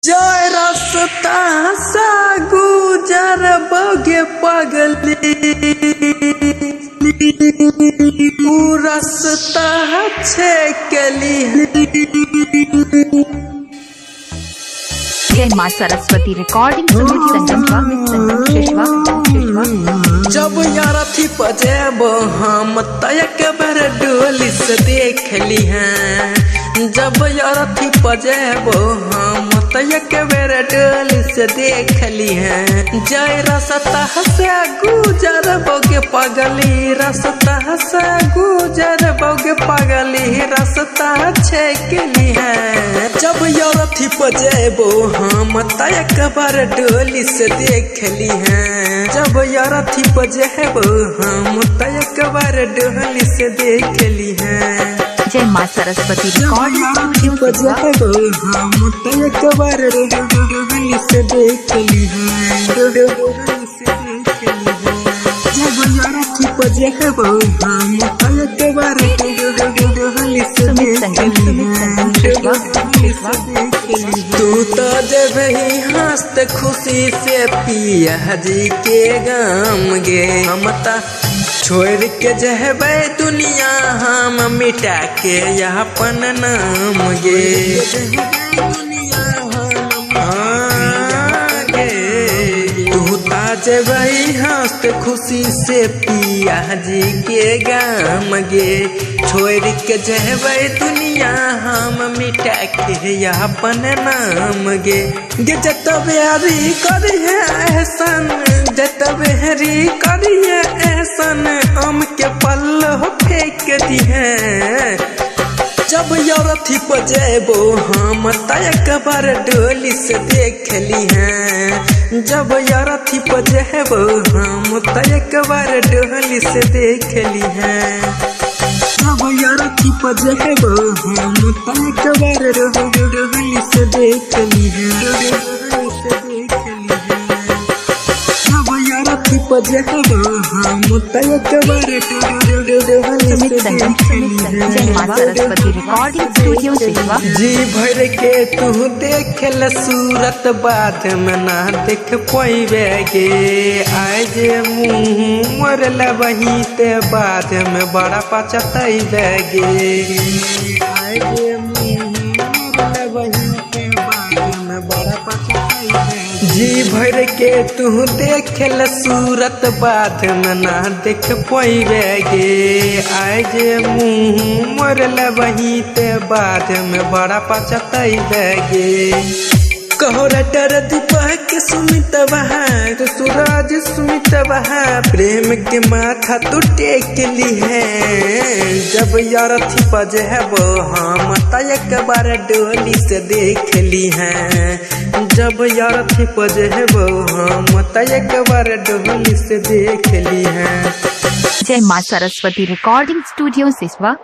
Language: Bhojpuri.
जय रास्ता सा गुजर बगे पगली रास्ता छे कली। जय मां सरस्वती रिकॉर्डिंग सुमित जब यार थी पजेब हम तयक बर डोली से देख ली हैं। जब यार थी पजेब हम तयक बर डोली से देख ली हैं। जय रास्ता से गुजर बोगे पगली रास्ता से गुजर बोगे पगली रास्ता छेकली है। जब यार थी पजेब हम तयक बर डोली से देख ली हैं। जब यार थी पजेब हम तयक बर डोली से देख ली हैं। जय मां सरस्वती रिकॉर्डिंग हम तयक बर डोली से देख ली हैं। जब यार थी पजेब हम तयक बर डोली से देख ली हैं। तू तो जब ही हंसते खुशी से पिया जी के गम गे हम छोड़ के जहबे दुनिया हम मिटा के अपन नाम गे। तू ताज भाई हंसते खुशी से पिया जी के गम गे छोड़ के जहबे दुनिया हम मिटा के अपन नाम गे। जतबे हरी करिए एहसन जतबे हरी करिए एहसन हम के पल्लो फेंक दी है। जब यार थी पजेबो हम तयक बर डोली से देख ली हैं। जब यार थी पजेबो हम तयक बर डोली से देख ली हैं। जब यार थी पजेब हम तयक बर डोली से देख ली हैं। जब यार थी पजेब हम तयक बर डोली से देख ली हैं। जय मां सरस्वती रिकॉर्डिंग स्टूडियो जी भर के तू देख ल सूरत बाद में ना देख पैबे गे। आज मुँह मरल वही ते बाद में बड़ा पचतैबे गे। आज मुँह मरल वही ते बाद में बड़ा पचतैबे। जी भर के तू देख ल सूरत बाद में ना देख पैबे गे। आज मुँह मरल वही ते बाद में बड़ा पचतैबे गे। कहो रटर दीपक सुमित बहा तो सूरज सुमित बहा प्रेम के माथा तू टेक ली है। जब यार थी पजेब हम तयक बर डोली से देख ली हैं। जब यार थी पजेब हम तयक बर डोली से देख ली हैं। जय मां सरस्वती रिकॉर्डिंग स्टूडियो सिसवा।